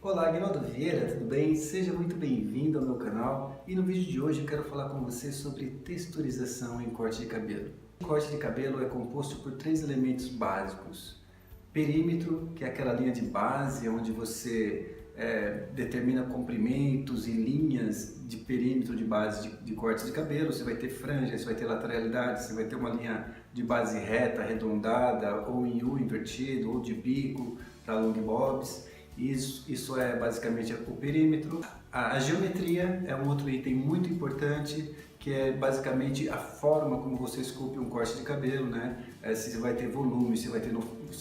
Olá, Aguinaldo Vieira, tudo bem? Seja muito bem-vindo ao meu canal e no vídeo de hoje eu quero falar com você sobre texturização em corte de cabelo. O corte de cabelo é composto por três elementos básicos. Perímetro, que é aquela linha de base onde você determina comprimentos e linhas de perímetro de base de corte de cabelo. Você vai ter franja, você vai ter lateralidade, você vai ter uma linha de base reta, arredondada, ou em U invertido, ou de bico para long bobs. Isso é basicamente o perímetro. A geometria é um outro item muito importante, que é basicamente a forma como você esculpe um corte de cabelo, né? Se vai ter volume, se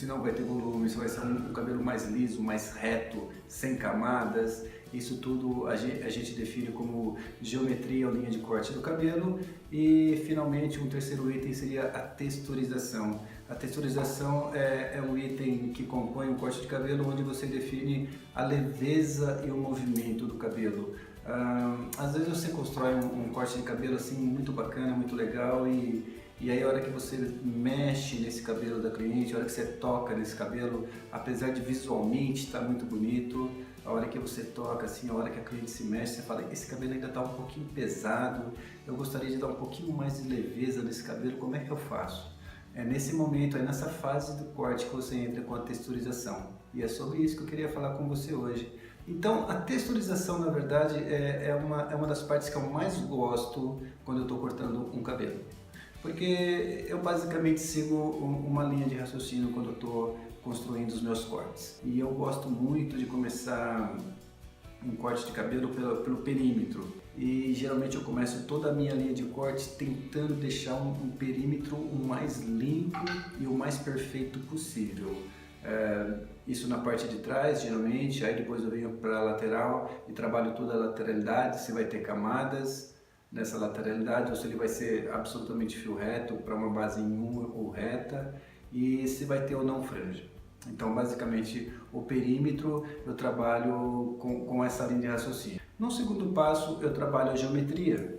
não vai ter volume, se vai ser um cabelo mais liso, mais reto, sem camadas. Isso tudo a gente define como geometria ou linha de corte do cabelo. E finalmente um terceiro item seria a texturização. A texturização é um item que compõe um corte de cabelo onde você define a leveza e o movimento do cabelo. Às vezes você constrói um corte de cabelo assim muito bacana, muito legal e aí a hora que você mexe nesse cabelo da cliente, a hora que você toca nesse cabelo, apesar de visualmente estar muito bonito, a hora que você toca assim, a hora que a cliente se mexe, você fala, esse cabelo ainda está um pouquinho pesado, eu gostaria de dar um pouquinho mais de leveza nesse cabelo, como é que eu faço? É nesse momento, é nessa fase do corte que você entra com a texturização. E é sobre isso que eu queria falar com você hoje. Então, a texturização, na verdade, é uma das partes que eu mais gosto quando eu estou cortando um cabelo. Porque eu basicamente sigo uma linha de raciocínio quando eu estou construindo os meus cortes. E eu gosto muito de começar um corte de cabelo pelo perímetro. E geralmente eu começo toda a minha linha de corte tentando deixar um perímetro o mais limpo e o mais perfeito possível. Isso na parte de trás, geralmente, aí depois eu venho para a lateral e trabalho toda a lateralidade, se vai ter camadas nessa lateralidade ou se ele vai ser absolutamente fio reto para uma base em U ou reta e se vai ter ou não franja. Então, basicamente, o perímetro eu trabalho com essa linha de raciocínio. No segundo passo, eu trabalho a geometria.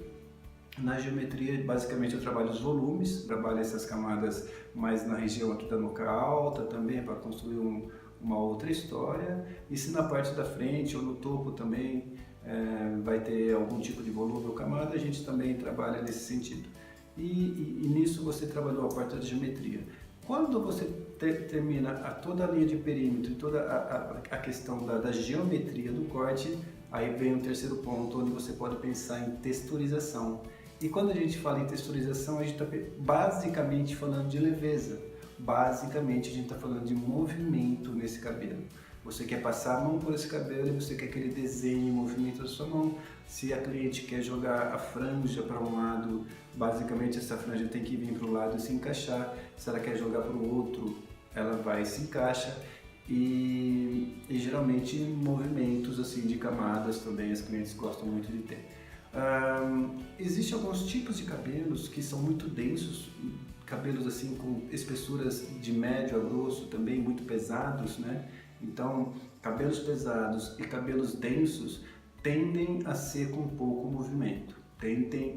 Na geometria, basicamente, eu trabalho os volumes, trabalho essas camadas mais na região aqui da nuca alta também, para construir uma outra história. E se na parte da frente ou no topo também vai ter algum tipo de volume ou camada, a gente também trabalha nesse sentido. E nisso você trabalhou a parte da geometria. Quando você termina toda a linha de perímetro e toda a questão da geometria do corte, aí vem o terceiro ponto, onde você pode pensar em texturização. E quando a gente fala em texturização, a gente está basicamente falando de leveza. Basicamente, a gente está falando de movimento nesse cabelo. Você quer passar a mão por esse cabelo e você quer que ele desenhe o movimento da sua mão. Se a cliente quer jogar a franja para um lado, basicamente essa franja tem que vir para o lado e se encaixar. Se ela quer jogar para o outro, ela vai e se encaixa. E geralmente movimentos assim de camadas também as clientes gostam muito de ter. Existem alguns tipos de cabelos que são muito densos, cabelos assim com espessuras de médio a grosso, também muito pesados, né? Então, cabelos pesados e cabelos densos tendem a ser com pouco movimento,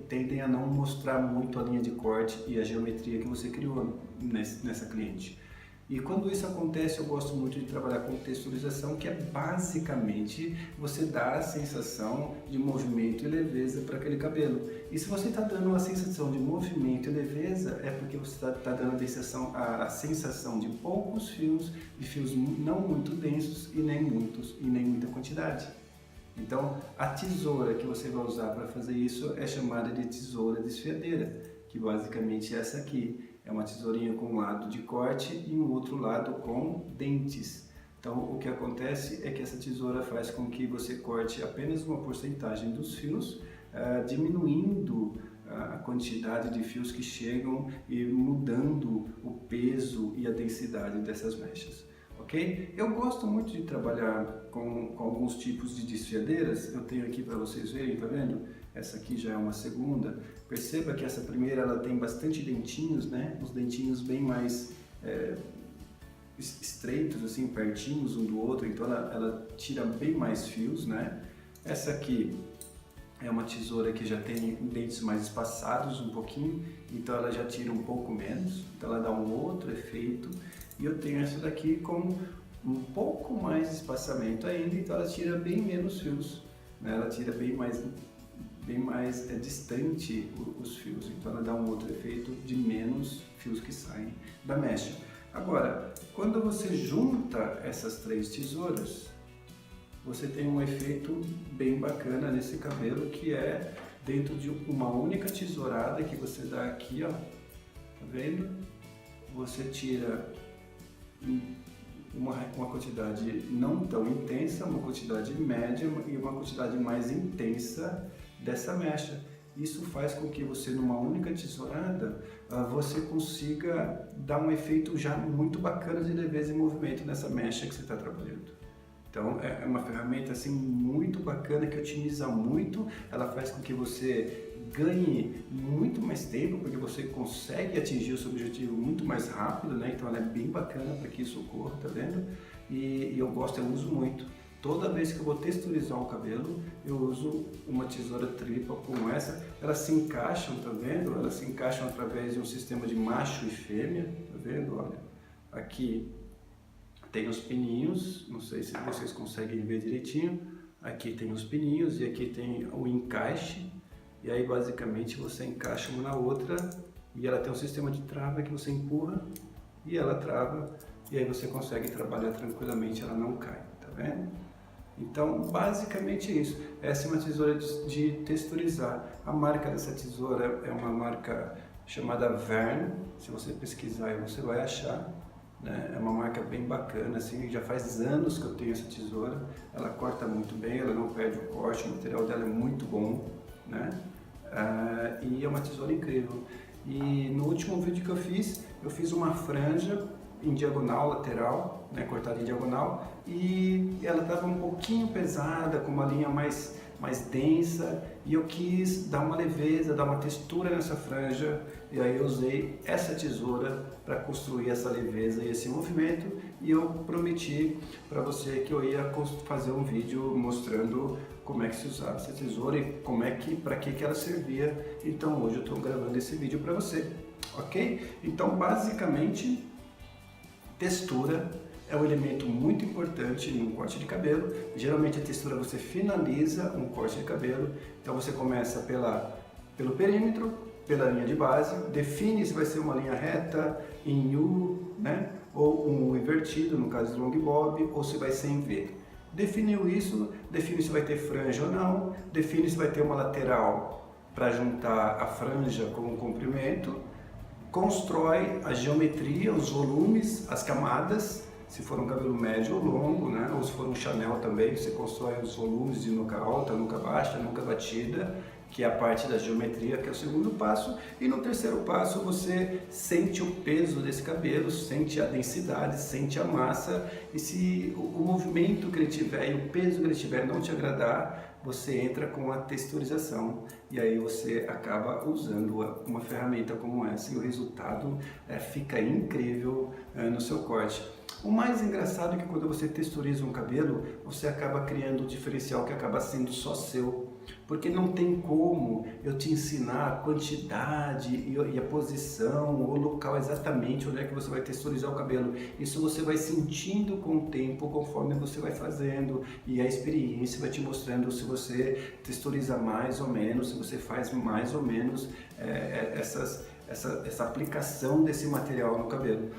tendem a não mostrar muito a linha de corte e a geometria que você criou nessa cliente. E quando isso acontece, eu gosto muito de trabalhar com texturização, que é basicamente você dar a sensação de movimento e leveza para aquele cabelo. E se você está dando uma sensação de movimento e leveza, é porque você está dando a sensação de poucos fios, de fios não muito densos e nem muita quantidade. Então, a tesoura que você vai usar para fazer isso é chamada de tesoura desfiadeira, que basicamente é essa aqui. É uma tesourinha com um lado de corte e um outro lado com dentes. Então, o que acontece é que essa tesoura faz com que você corte apenas uma porcentagem dos fios, diminuindo a quantidade de fios que chegam e mudando o peso e a densidade dessas mechas. Ok? Eu gosto muito de trabalhar com alguns tipos de desfiadeiras. Eu tenho aqui para vocês verem, tá vendo? Essa aqui já é uma segunda. Perceba que essa primeira ela tem bastante dentinhos, né? Os dentinhos bem mais estreitos, assim, pertinhos um do outro. Então ela tira bem mais fios, né? Essa aqui é uma tesoura que já tem dentes mais espaçados um pouquinho, então ela já tira um pouco menos. Então ela dá um outro efeito. E eu tenho essa daqui com um pouco mais de espaçamento ainda, então ela tira bem menos fios, né? Ela tira bem mais distante os fios, então ela dá um outro efeito de menos fios que saem da mecha. Agora, quando você junta essas 3 tesouras, você tem um efeito bem bacana nesse cabelo, que é dentro de uma única tesourada que você dá aqui, ó, tá vendo? Você tira uma quantidade não tão intensa, uma quantidade média e uma quantidade mais intensa dessa mecha. Isso faz com que você, numa única tesourada, você consiga dar um efeito já muito bacana de leveza e movimento nessa mecha que você está trabalhando. Então é uma ferramenta assim muito bacana, que otimiza muito, ela faz com que você ganhe muito mais tempo, porque você consegue atingir o seu objetivo muito mais rápido, né? Então ela é bem bacana para que isso ocorra, tá vendo? E eu uso muito. Toda vez que eu vou texturizar o cabelo, eu uso uma tesoura tripla como essa. Elas se encaixam, tá vendo? Elas se encaixam através de um sistema de macho e fêmea, tá vendo? Olha, aqui tem os pininhos, não sei se vocês conseguem ver direitinho. Aqui tem os pininhos e aqui tem o encaixe. E aí basicamente você encaixa uma na outra e ela tem um sistema de trava que você empurra e ela trava. E aí você consegue trabalhar tranquilamente, ela não cai, tá vendo? Então, basicamente é isso. Essa é uma tesoura de texturizar. A marca dessa tesoura é uma marca chamada Verne. Se você pesquisar aí, você vai achar, né? É uma marca bem bacana, assim, já faz anos que eu tenho essa tesoura. Ela corta muito bem, ela não perde o corte, o material dela é muito bom, né? E é uma tesoura incrível. E no último vídeo que eu fiz uma franja em diagonal, lateral, né, cortada em diagonal, e ela estava um pouquinho pesada, com uma linha mais densa, e eu quis dar uma leveza, dar uma textura nessa franja, e aí eu usei essa tesoura para construir essa leveza e esse movimento, e eu prometi para você que eu ia fazer um vídeo mostrando como é que se usava essa tesoura e para que ela servia. Então hoje eu estou gravando esse vídeo para você, ok? Então basicamente, textura é um elemento muito importante em um corte de cabelo. Geralmente a textura você finaliza um corte de cabelo, então você começa pelo perímetro, pela linha de base, define se vai ser uma linha reta, em U, né? Ou um U invertido, no caso do long bob, ou se vai ser em V. Definiu isso, define se vai ter franja ou não, define se vai ter uma lateral para juntar a franja com o comprimento, constrói a geometria, os volumes, as camadas, se for um cabelo médio ou longo, né? Ou se for um Chanel também, você constrói os volumes de nuca alta, nuca baixa, nuca batida, que é a parte da geometria, que é o segundo passo. E no terceiro passo você sente o peso desse cabelo, sente a densidade, sente a massa, e se o movimento que ele tiver e o peso que ele tiver não te agradar, você entra com a texturização, e aí você acaba usando uma ferramenta como essa, e o resultado fica incrível no seu corte. O mais engraçado é que quando você texturiza um cabelo, você acaba criando um diferencial que acaba sendo só seu, porque não tem como eu te ensinar a quantidade e a posição, o local exatamente onde é que você vai texturizar o cabelo. Isso você vai sentindo com o tempo, conforme você vai fazendo, e a experiência vai te mostrando se você texturiza mais ou menos, se você faz mais ou menos essa aplicação desse material no cabelo.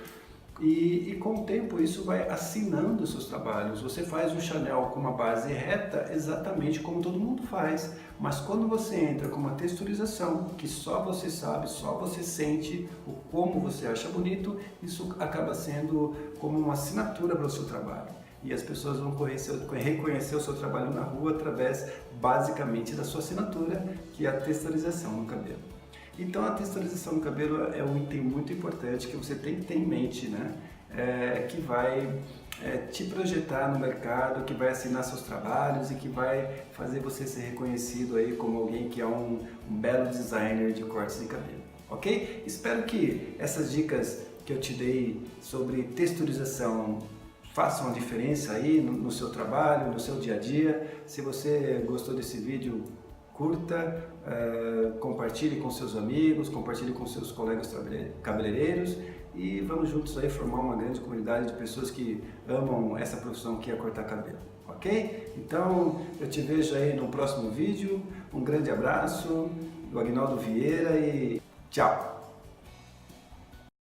E com o tempo isso vai assinando os seus trabalhos. Você faz um Chanel com uma base reta exatamente como todo mundo faz, mas quando você entra com uma texturização que só você sabe, só você sente o como você acha bonito, isso acaba sendo como uma assinatura para o seu trabalho. E as pessoas vão reconhecer o seu trabalho na rua através basicamente da sua assinatura, que é a texturização no cabelo. Então a texturização do cabelo é um item muito importante que você tem que ter em mente, né? Que vai te projetar no mercado, que vai assinar seus trabalhos e que vai fazer você ser reconhecido aí como alguém que é um belo designer de cortes de cabelo, ok? Espero que essas dicas que eu te dei sobre texturização façam a diferença aí no seu trabalho, no seu dia a dia. Se você gostou desse vídeo, curta, compartilhe com seus amigos, compartilhe com seus colegas cabeleireiros e vamos juntos aí formar uma grande comunidade de pessoas que amam essa profissão que é cortar cabelo, ok? Então eu te vejo aí no próximo vídeo, um grande abraço, do Agnaldo Vieira e tchau!